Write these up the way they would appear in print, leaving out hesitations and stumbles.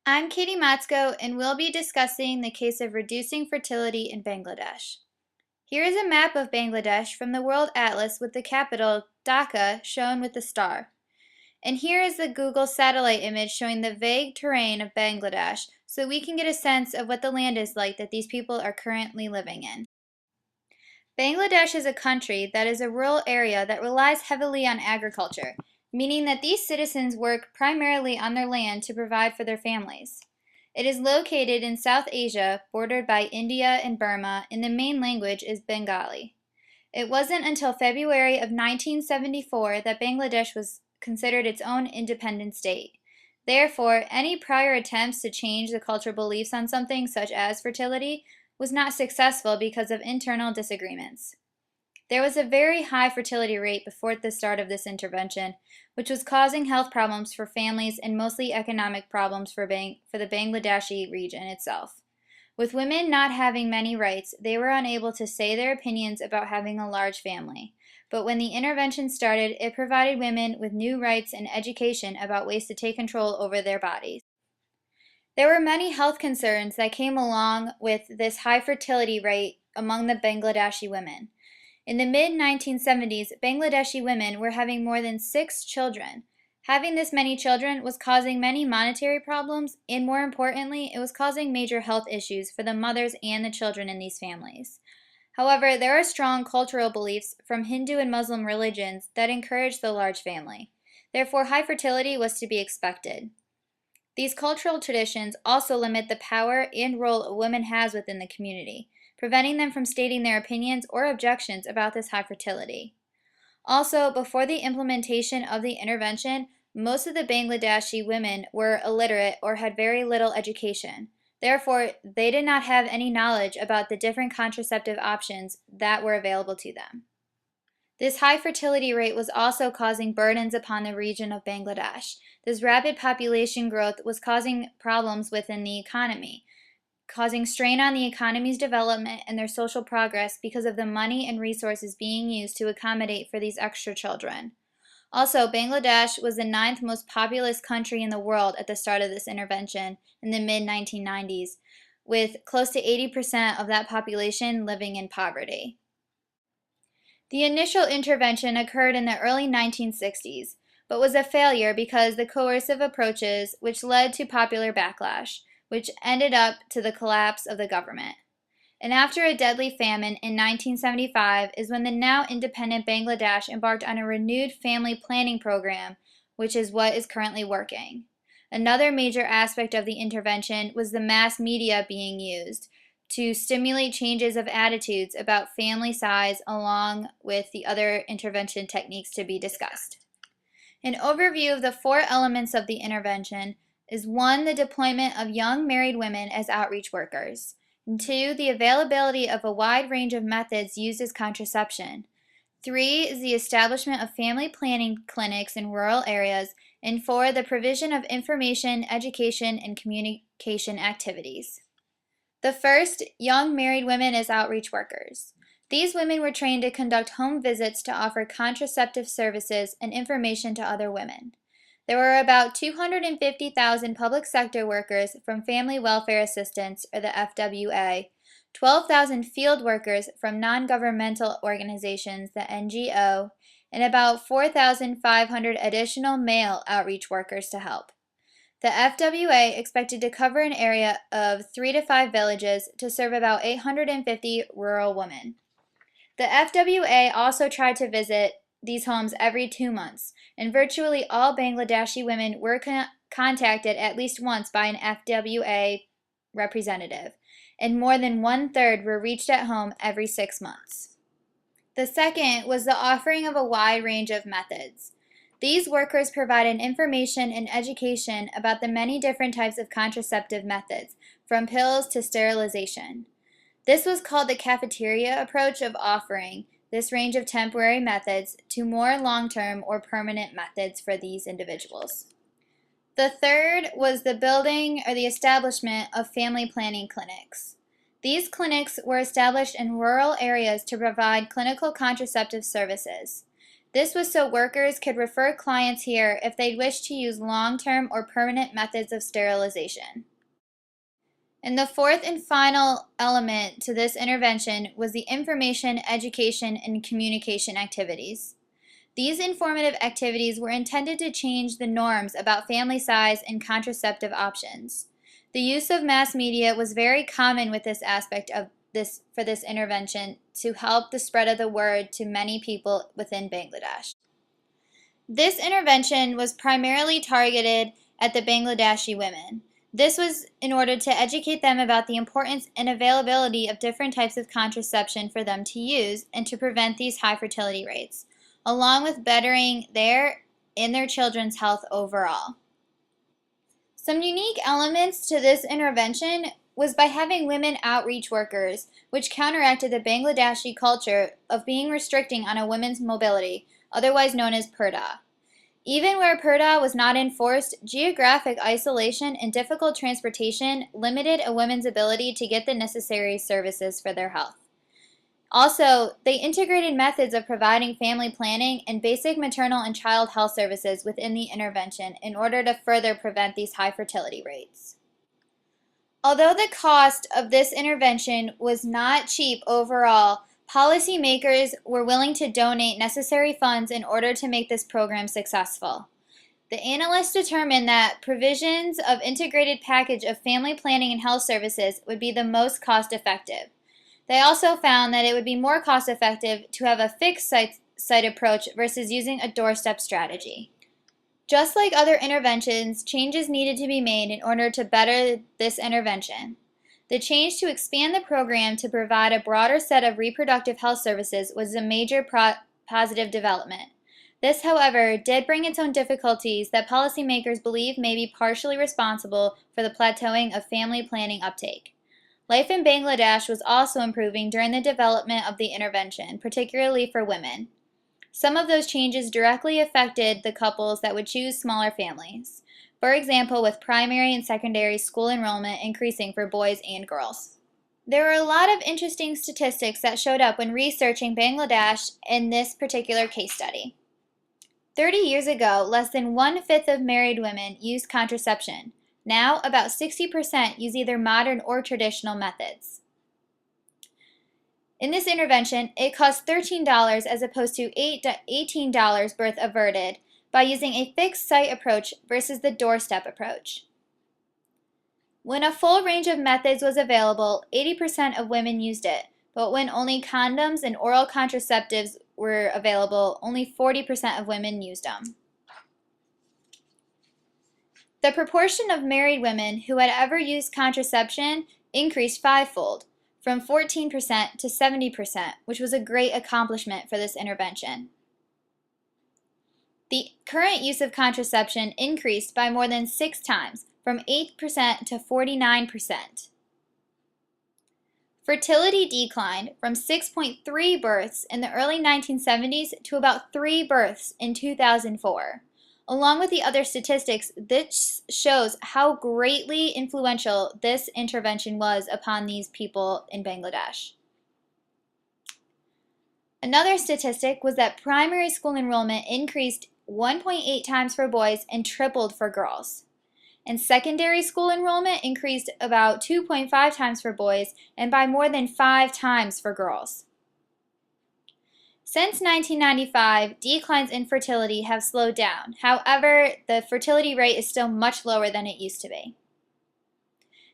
I'm Katie Matsko, and we'll be discussing the case of reducing fertility in Bangladesh. Here is a map of Bangladesh from the World Atlas with the capital, Dhaka, shown with the star. And here is the Google satellite image showing the vague terrain of Bangladesh, so we can get a sense of what the land is like that these people are currently living in. Bangladesh is a country that is a rural area that relies heavily on agriculture, meaning that these citizens work primarily on their land to provide for their families. It is located in South Asia, bordered by India and Burma, and the main language is Bengali. It wasn't until February of 1974 that Bangladesh was considered its own independent state. Therefore, any prior attempts to change the cultural beliefs on something such as fertility was not successful because of internal disagreements. There was a very high fertility rate before the start of this intervention, which was causing health problems for families and mostly economic problems for the Bangladeshi region itself. With women not having many rights, they were unable to say their opinions about having a large family. But when the intervention started, it provided women with new rights and education about ways to take control over their bodies. There were many health concerns that came along with this high fertility rate among the Bangladeshi women. In the mid-1970s, Bangladeshi women were having more than 6 children. Having this many children was causing many monetary problems, and more importantly, it was causing major health issues for the mothers and the children in these families. However, there are strong cultural beliefs from Hindu and Muslim religions that encourage the large family. Therefore, high fertility was to be expected. These cultural traditions also limit the power and role a woman has within the community, preventing them from stating their opinions or objections about this high fertility. Also, before the implementation of the intervention, most of the Bangladeshi women were illiterate or had very little education. Therefore, they did not have any knowledge about the different contraceptive options that were available to them. This high fertility rate was also causing burdens upon the region of Bangladesh. This rapid population growth was causing problems within the economy, causing strain on the economy's development and their social progress because of the money and resources being used to accommodate for these extra children. Also, Bangladesh was the 9th most populous country in the world at the start of this intervention in the mid-1990s, with close to 80% of that population living in poverty. The initial intervention occurred in the early 1960s, but was a failure because the coercive approaches, which led to popular backlash, which ended up to the collapse of the government. And after a deadly famine in 1975 is when the now independent Bangladesh embarked on a renewed family planning program, which is what is currently working. Another major aspect of the intervention was the mass media being used to stimulate changes of attitudes about family size along with the other intervention techniques to be discussed. An overview of the 4 elements of the intervention is 1. The deployment of young married women as outreach workers. And 2. The availability of a wide range of methods used as contraception. 3 is the establishment of family planning clinics in rural areas. And 4, the provision of information, education, and communication activities. The first, young married women as outreach workers. These women were trained to conduct home visits to offer contraceptive services and information to other women. There were about 250,000 public sector workers from Family Welfare Assistance, or the FWA, 12,000 field workers from non-governmental organizations, the NGO, and about 4,500 additional male outreach workers to help. The FWA expected to cover an area of 3 to 5 villages to serve about 850 rural women. The FWA also tried to visit these homes every 2 months, and virtually all Bangladeshi women were contacted at least once by an FWA representative, and more than 1/3 were reached at home every 6 months. The second was the offering of a wide range of methods. These workers provided information and education about the many different types of contraceptive methods, from pills to sterilization. This was called the cafeteria approach of offering this range of temporary methods to more long-term or permanent methods for these individuals. The third was the building or the establishment of family planning clinics. These clinics were established in rural areas to provide clinical contraceptive services. This was so workers could refer clients here if they wished to use long-term or permanent methods of sterilization. And the fourth and final element to this intervention was the information, education, and communication activities. These informative activities were intended to change the norms about family size and contraceptive options. The use of mass media was very common with this aspect of for this intervention to help the spread of the word to many people within Bangladesh. This intervention was primarily targeted at the Bangladeshi women. This was in order to educate them about the importance and availability of different types of contraception for them to use and to prevent these high fertility rates, along with bettering their and their children's health overall. Some unique elements to this intervention was by having women outreach workers, which counteracted the Bangladeshi culture of being restricting on a woman's mobility, otherwise known as purdah. Even where purdah was not enforced, geographic isolation and difficult transportation limited a woman's ability to get the necessary services for their health. Also, they integrated methods of providing family planning and basic maternal and child health services within the intervention in order to further prevent these high fertility rates. Although the cost of this intervention was not cheap overall, policymakers were willing to donate necessary funds in order to make this program successful. The analysts determined that provisions of integrated package of family planning and health services would be the most cost-effective. They also found that it would be more cost-effective to have a fixed site approach versus using a doorstep strategy. Just like other interventions, changes needed to be made in order to better this intervention. The change to expand the program to provide a broader set of reproductive health services was a major positive development. This, however, did bring its own difficulties that policymakers believe may be partially responsible for the plateauing of family planning uptake. Life in Bangladesh was also improving during the development of the intervention, particularly for women. Some of those changes directly affected the couples that would choose smaller families. For example, with primary and secondary school enrollment increasing for boys and girls. There were a lot of interesting statistics that showed up when researching Bangladesh in this particular case study. 30 years ago, less than 1/5 of married women used contraception. Now, about 60% use either modern or traditional methods. In this intervention, it cost $13 as opposed to $18 birth averted by using a fixed site approach versus the doorstep approach. When a full range of methods was available, 80% of women used it, but when only condoms and oral contraceptives were available, only 40% of women used them. The proportion of married women who had ever used contraception increased fivefold, from 14% to 70%, which was a great accomplishment for this intervention. The current use of contraception increased by more than 6 times, from 8% to 49%. Fertility declined from 6.3 births in the early 1970s to about 3 births in 2004. Along with the other statistics, this shows how greatly influential this intervention was upon these people in Bangladesh. Another statistic was that primary school enrollment increased 1.8 times for boys and tripled for girls. And secondary school enrollment increased about 2.5 times for boys and by more than 5 times for girls. Since 1995, declines in fertility have slowed down. However, the fertility rate is still much lower than it used to be.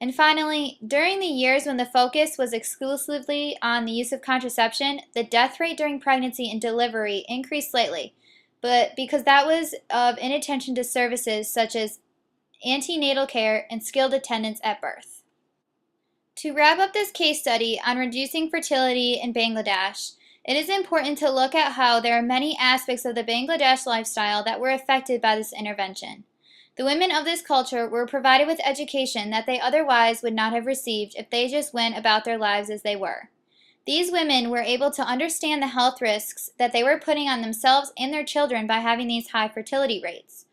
And finally, during the years when the focus was exclusively on the use of contraception, the death rate during pregnancy and delivery increased slightly, but because that was of inattention to services such as antenatal care and skilled attendance at birth. To wrap up this case study on reducing fertility in Bangladesh, it is important to look at how there are many aspects of the Bangladesh lifestyle that were affected by this intervention. The women of this culture were provided with education that they otherwise would not have received if they just went about their lives as they were. These women were able to understand the health risks that they were putting on themselves and their children by having these high fertility rates.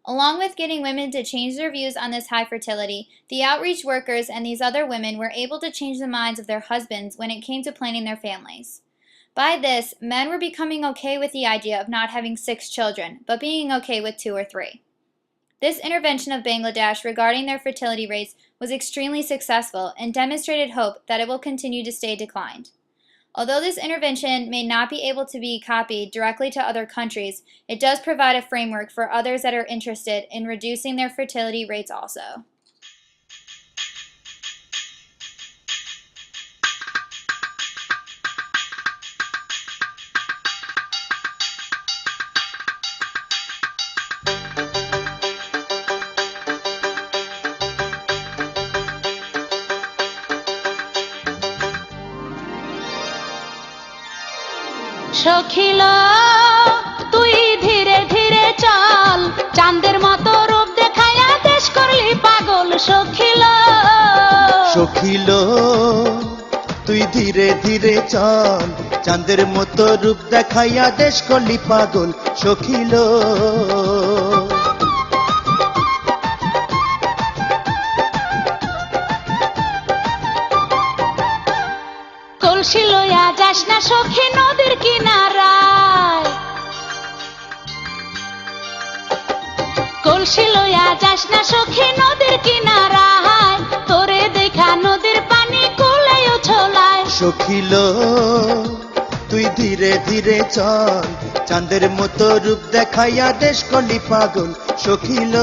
Along with getting women to change their views on this high fertility, the outreach workers and these other women were able to change the minds of their husbands when it came to planning their families. By this, men were becoming okay with the idea of not having 6 children, but being okay with 2 or 3. This intervention of Bangladesh regarding their fertility rates was extremely successful and demonstrated hope that it will continue to stay declined. Although this intervention may not be able to be copied directly to other countries, it does provide a framework for others that are interested in reducing their fertility rates also. সখিল তুই ধীরে ধীরে চল, চাঁদের মতো রূপ দেখায়া দেশ করলি পাগল। সখিল সখিল তুই ধীরে ধীরে চল, চাঁদের মতো রূপ দেখাইয়া দেশ করলি পাগল। সখিল কলসি লইয়া যাস না সখী নদীর কিনারায়, কলসি লইয়া যাস না সখী নদীর কিনারায়, তোরে দেখা নদীর পানি কুলে উছলায়। সখিল তুই ধীরে ধীরে চল, চাঁদের মতো রূপ দেখাইয়া দেশ করলি পাগল। সখিল